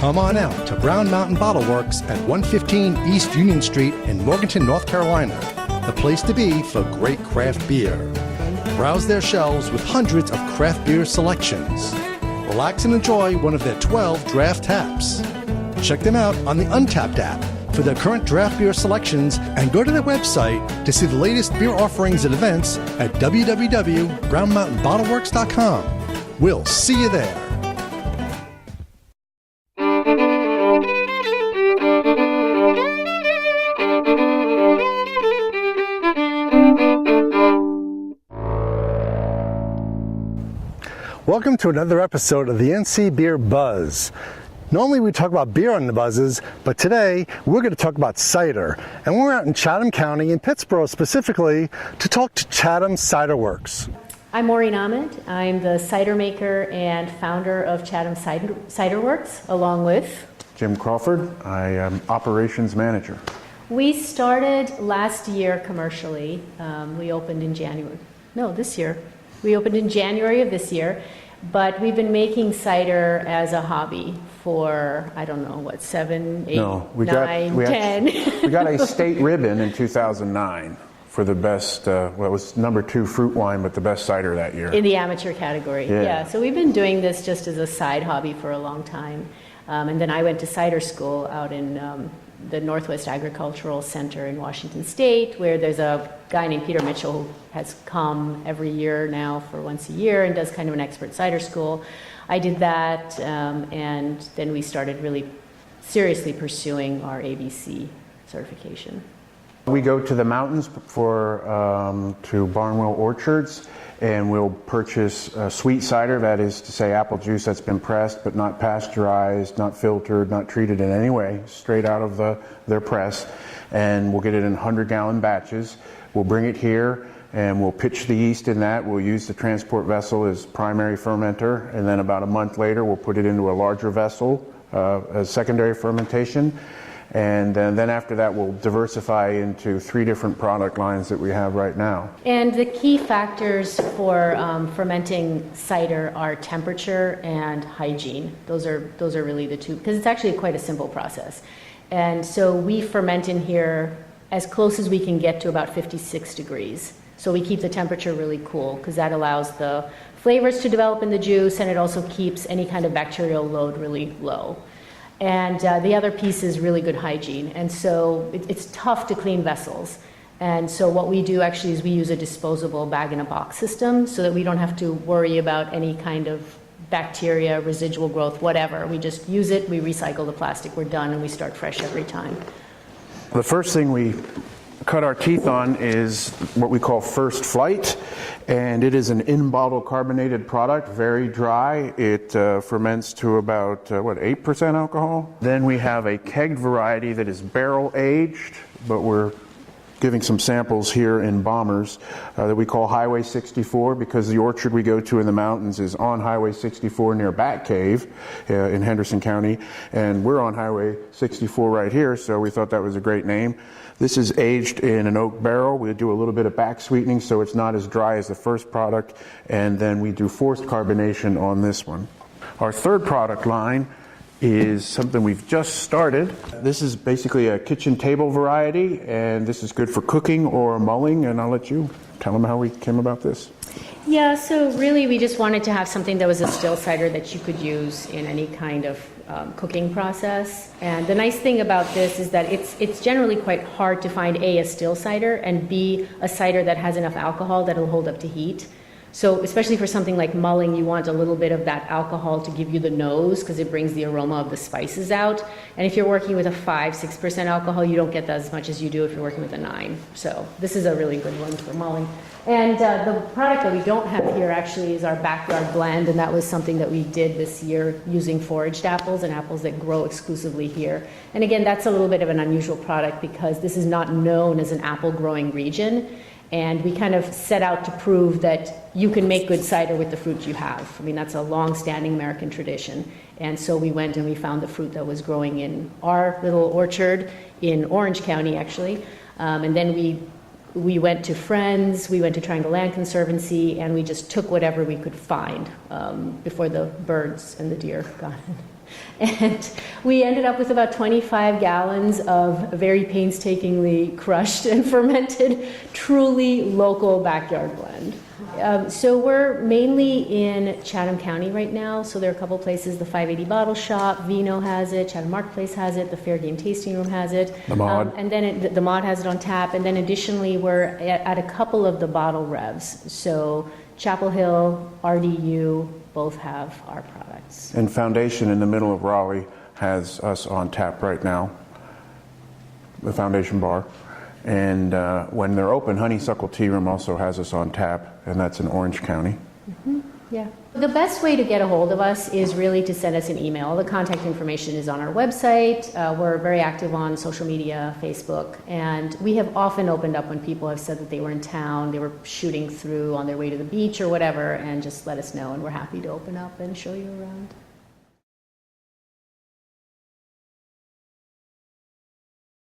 Come on out to Brown Mountain Bottle Works at 115 East Union Street in Morganton, North Carolina, the place to be for great craft beer. Browse their shelves with hundreds of craft beer selections. Relax and enjoy one of their 12 draft taps. Check them out on the Untapped app for their current draft beer selections and go to their website to see the latest beer offerings and events at www.brownmountainbottleworks.com. We'll see you there. Welcome to another episode of the NCBeerBuzz. Normally we talk about beer on the buzzes, but today we're going to talk about cider. And we're out in Chatham County, in Pittsboro specifically, to talk to Chatham Cider Works. I'm Maureen Ahmed. I'm the cider maker and founder of Chatham Cider Works, along with Jim Crawford. I am operations manager. We started last year commercially. We opened in this year. We opened in January of this year, but we've been making cider as a hobby for, 7, 8, 9, 10. We got a state ribbon in 2009 for the best, it was number 2 fruit wine, but the best cider that year. In the amateur category, yeah. So we've been doing this just as a side hobby for a long time. And then I went to cider school out in the Northwest Agricultural Center in Washington State, where there's a guy named Peter Mitchell who has come every year now for once a year and does kind of an expert cider school. I did that, and then we started really seriously pursuing our ABC certification. We go to the mountains to Barnwell Orchards, and we'll purchase sweet cider, that is to say apple juice that's been pressed but not pasteurized, not filtered, not treated in any way, straight out of their press, and we'll get it in 100-gallon batches. We'll bring it here and we'll pitch the yeast in that. We'll use the transport vessel as primary fermenter, and then about a month later we'll put it into a larger vessel as secondary fermentation. And then after that, we'll diversify into 3 different product lines that we have right now. And the key factors for fermenting cider are temperature and hygiene. Those are really the 2, because it's actually quite a simple process. And so we ferment in here as close as we can get to about 56 degrees. So we keep the temperature really cool, because that allows the flavors to develop in the juice, and it also keeps any kind of bacterial load really low. And the other piece is really good hygiene. And so it's tough to clean vessels. And so what we do actually is we use a disposable bag-in-a-box system so that we don't have to worry about any kind of bacteria, residual growth, whatever. We just use it, we recycle the plastic, we're done, and we start fresh every time. The first thing we cut our teeth on is what we call first flight, and it is an in-bottle carbonated product, very dry. It ferments to about 8% alcohol. Then we have a kegged variety that is barrel aged, but we're giving some samples here in bombers that we call Highway 64, because the orchard we go to in the mountains is on Highway 64 near Bat Cave in Henderson County, and we're on Highway 64 right here, so we thought that was a great name. This is aged in an oak barrel. We do a little bit of back sweetening so it's not as dry as the first product, and then we do forced carbonation on this one. Our third product line is something we've just started. This is basically a kitchen table variety, and this is good for cooking or mulling, and I'll let you tell them how we came about this. Yeah, so really we just wanted to have something that was a still cider that you could use in any kind of cooking process. And the nice thing about this is that it's generally quite hard to find a still cider, and B, a cider that has enough alcohol that will hold up to heat. So especially for something like mulling, you want a little bit of that alcohol to give you the nose, because it brings the aroma of the spices out. And if you're working with a 5-6% alcohol, you don't get that as much as you do if you're working with a 9. So this is a really good one for mulling. And the product that we don't have here actually is our backyard blend, and that was something that we did this year using foraged apples and apples that grow exclusively here. And again, that's a little bit of an unusual product because this is not known as an apple growing region. And we kind of set out to prove that you can make good cider with the fruit you have. I mean, that's a long-standing American tradition. And so we went and we found the fruit that was growing in our little orchard in Orange County, actually. And then we went to friends, we went to Triangle Land Conservancy, and we just took whatever we could find before the birds and the deer got it. And we ended up with about 25 gallons of very painstakingly crushed and fermented, truly local backyard blend. So we're mainly in Chatham County right now. So there are a couple places. The 580 Bottle Shop, Vino has it, Chatham Marketplace has it, the Fair Game Tasting Room has it. The Mod. And then the Mod has it on tap. And then additionally, we're at a couple of the bottle revs. So Chapel Hill, RDU, both have our products. And Foundation in the middle of Raleigh has us on tap right now, the Foundation Bar. And when they're open, Honeysuckle Tea Room also has us on tap, and that's in Orange County. Yeah. The best way to get a hold of us is really to send us an email. The contact information is on our website. We're very active on social media, Facebook, and we have often opened up when people have said that they were in town, they were shooting through on their way to the beach or whatever, and just let us know, and we're happy to open up and show you around.